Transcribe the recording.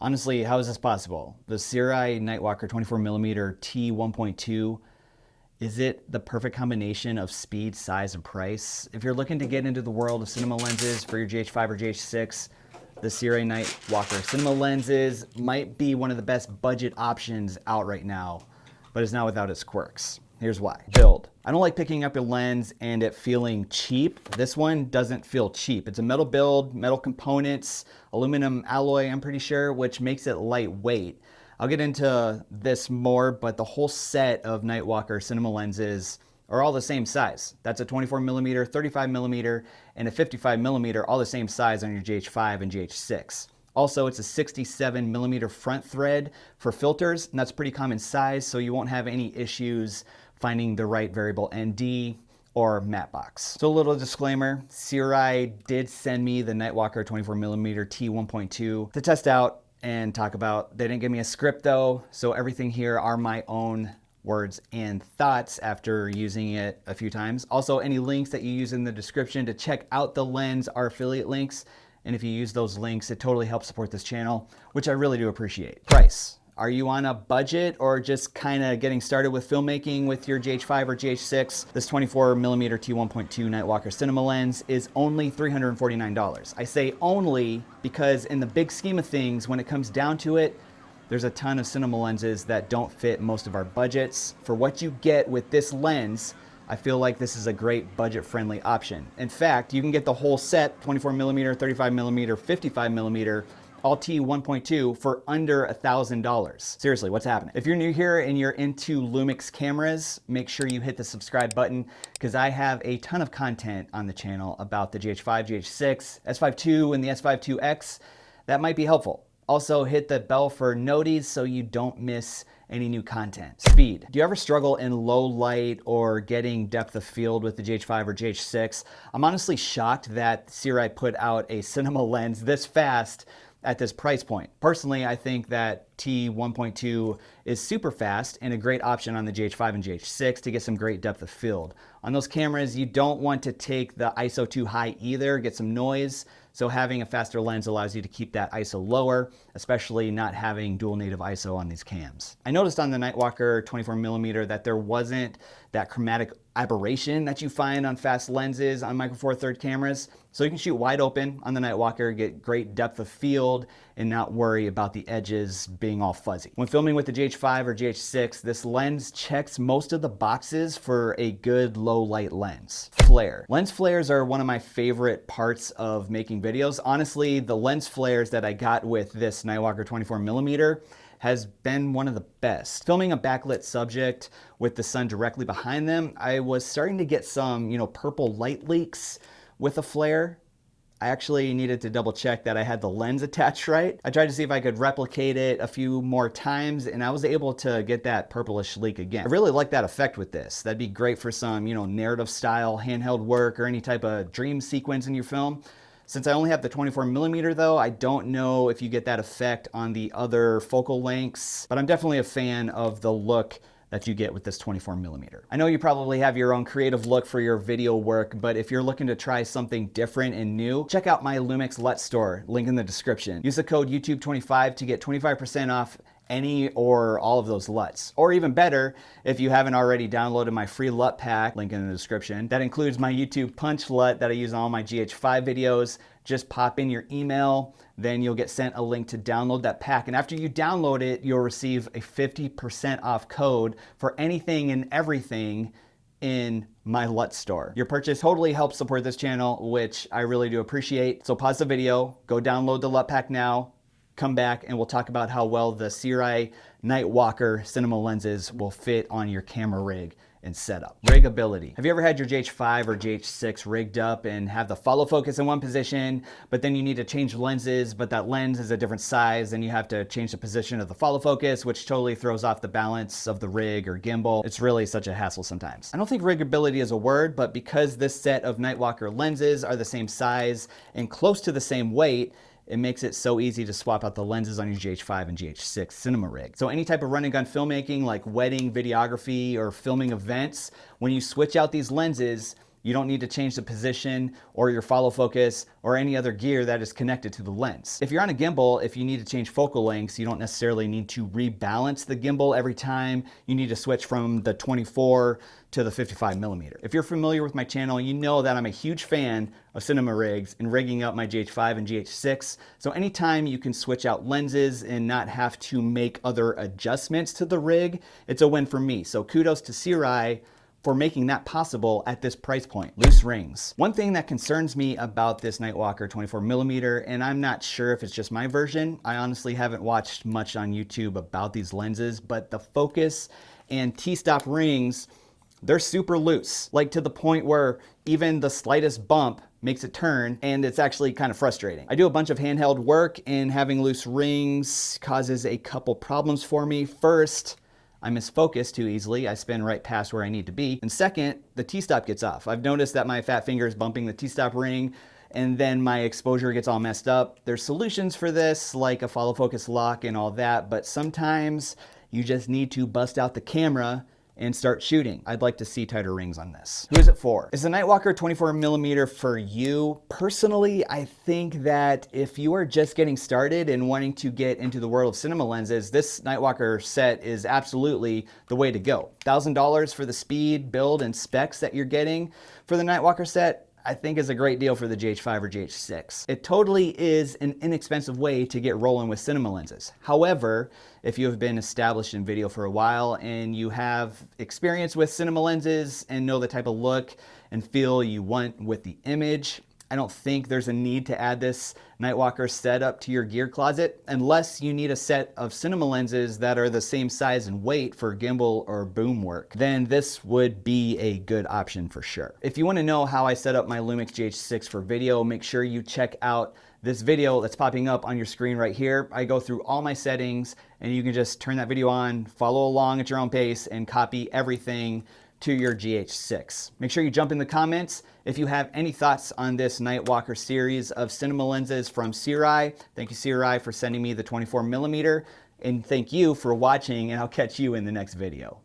Honestly, how is this possible? The SIRUI Night Walker 24mm T1.2, is it the perfect combination of speed, size, and price? If you're looking to get into the world of cinema lenses for your GH5 or GH6, the SIRUI Night Walker cinema lenses might be one of the best budget options out right now, but it's not without its quirks. Here's why. Build. I don't like picking up a lens and it feeling cheap. This one doesn't feel cheap. It's a metal build, metal components, aluminum alloy, I'm pretty sure, which makes it lightweight. I'll get into this more, but the whole set of Night Walker cinema lenses are all the same size. That's a 24mm, 35mm, and a 55mm, all the same size on your GH5 and GH6. Also, it's a 67mm front thread for filters, and that's pretty common size, so you won't have any issues finding the right variable ND or matte box. So a little disclaimer, SIRUI did send me the Night Walker 24mm T1.2 to test out and talk about. They didn't give me a script though, so everything here are my own words and thoughts after using it a few times. Also, any links that you use in the description to check out the lens are affiliate links, and if you use those links, it totally helps support this channel, which I really do appreciate. Price. Are you on a budget or just kind of getting started with filmmaking with your GH5 or GH6? This 24mm T1.2 Night Walker cinema lens is only $349. I say only because in the big scheme of things, when it comes down to it, there's a ton of cinema lenses that don't fit most of our budgets. For what you get with this lens, I feel like this is a great budget-friendly option. In fact, you can get the whole set, 24mm, 35mm, 55mm, all T1.2 for under $1,000. Seriously, what's happening? If you're new here and you're into Lumix cameras, make sure you hit the subscribe button because I have a ton of content on the channel about the GH5, GH6, S5 II, and the S5 IIX that might be helpful. Also, hit the bell for noties so you don't miss any new content. Speed. Do you ever struggle in low light or getting depth of field with the GH5 or GH6? I'm honestly shocked that SIRUI put out a cinema lens this fast at this price point. Personally, I think that T1.2 is super fast and a great option on the GH5 and GH6 to get some great depth of field. On those cameras, you don't want to take the ISO too high either, get some noise. So having a faster lens allows you to keep that ISO lower, especially not having dual native ISO on these cams. I noticed on the Night Walker 24mm that there wasn't that chromatic aberration that you find on fast lenses on Micro Four Thirds cameras. So you can shoot wide open on the Night Walker, get great depth of field, and not worry about the edges being all fuzzy. When filming with the GH5 or GH6, this lens checks most of the boxes for a good low light lens. Flare. Lens flares are one of my favorite parts of making videos. Honestly, the lens flares that I got with this Night Walker 24mm has been one of the best. Filming a backlit subject with the sun directly behind them, I was starting to get some, purple light leaks with a flare. I actually needed to double check that I had the lens attached right. I tried to see if I could replicate it a few more times and I was able to get that purplish leak again. I really like that effect with this. That'd be great for some, narrative style handheld work or any type of dream sequence in your film. Since I only have the 24mm though, I don't know if you get that effect on the other focal lengths, but I'm definitely a fan of the look that you get with this 24mm. I know you probably have your own creative look for your video work, but if you're looking to try something different and new, check out my Lumix LUT store, link in the description. Use the code YouTube25 to get 25% off any or all of those LUTs. Or even better, if you haven't already downloaded my free LUT pack, link in the description, that includes my YouTube Punch LUT that I use on all my GH5 videos. Just pop in your email, then you'll get sent a link to download that pack. And after you download it, you'll receive a 50% off code for anything and everything in my LUT store. Your purchase totally helps support this channel, which I really do appreciate. So pause the video, go download the LUT pack now, come back and we'll talk about how well the SIRUI Night Walker cinema lenses will fit on your camera rig and setup. Rigability. Have you ever had your GH5 or GH6 rigged up and have the follow focus in one position, but then you need to change lenses, but that lens is a different size and you have to change the position of the follow focus, which totally throws off the balance of the rig or gimbal. It's really such a hassle sometimes. I don't think rigability is a word, but because this set of Night Walker lenses are the same size and close to the same weight, it makes it so easy to swap out the lenses on your GH5 and GH6 cinema rig. So any type of run and gun filmmaking like wedding, videography, or filming events, when you switch out these lenses, You don't need to change the position or your follow focus or any other gear that is connected to the lens. If you're on a gimbal, if you need to change focal lengths, you don't necessarily need to rebalance the gimbal every time you need to switch from the 24 to the 55mm. If you're familiar with my channel, you know that I'm a huge fan of cinema rigs and rigging up my GH5 and GH6. So anytime you can switch out lenses and not have to make other adjustments to the rig, it's a win for me. So kudos to SIRUI for making that possible at this price point. Loose rings. One thing that concerns me about this Nightwalker 24mm, and I'm not sure if it's just my version, I honestly haven't watched much on YouTube about these lenses, but the focus and T-stop rings, they're super loose, like to the point where even the slightest bump makes it turn, and it's actually kind of frustrating. I do a bunch of handheld work, and having loose rings causes a couple problems for me. First, I misfocus too easily. I spin right past where I need to be. And second, the T-stop gets off. I've noticed that my fat finger is bumping the T-stop ring, and then my exposure gets all messed up. There's solutions for this, like a follow focus lock and all that, but sometimes you just need to bust out the camera and start shooting. I'd like to see tighter rings on this. Who is it for? Is the Nightwalker 24mm for you? Personally, I think that if you are just getting started and wanting to get into the world of cinema lenses, this Nightwalker set is absolutely the way to go. $1,000 for the speed, build, and specs that you're getting for the Nightwalker set, I think is a great deal for the GH5 or GH6. It totally is an inexpensive way to get rolling with cinema lenses. However, if you have been established in video for a while and you have experience with cinema lenses and know the type of look and feel you want with the image, I don't think there's a need to add this Nightwalker setup to your gear closet unless you need a set of cinema lenses that are the same size and weight for gimbal or boom work. Then this would be a good option for sure. If you want to know how I set up my Lumix GH6 for video, make sure you check out this video that's popping up on your screen right here. I go through all my settings and you can just turn that video on, follow along at your own pace, and copy everything to your GH6. Make sure you jump in the comments if you have any thoughts on this Nightwalker series of cinema lenses from SIRUI. Thank you, SIRUI, for sending me the 24mm, and thank you for watching, and I'll catch you in the next video.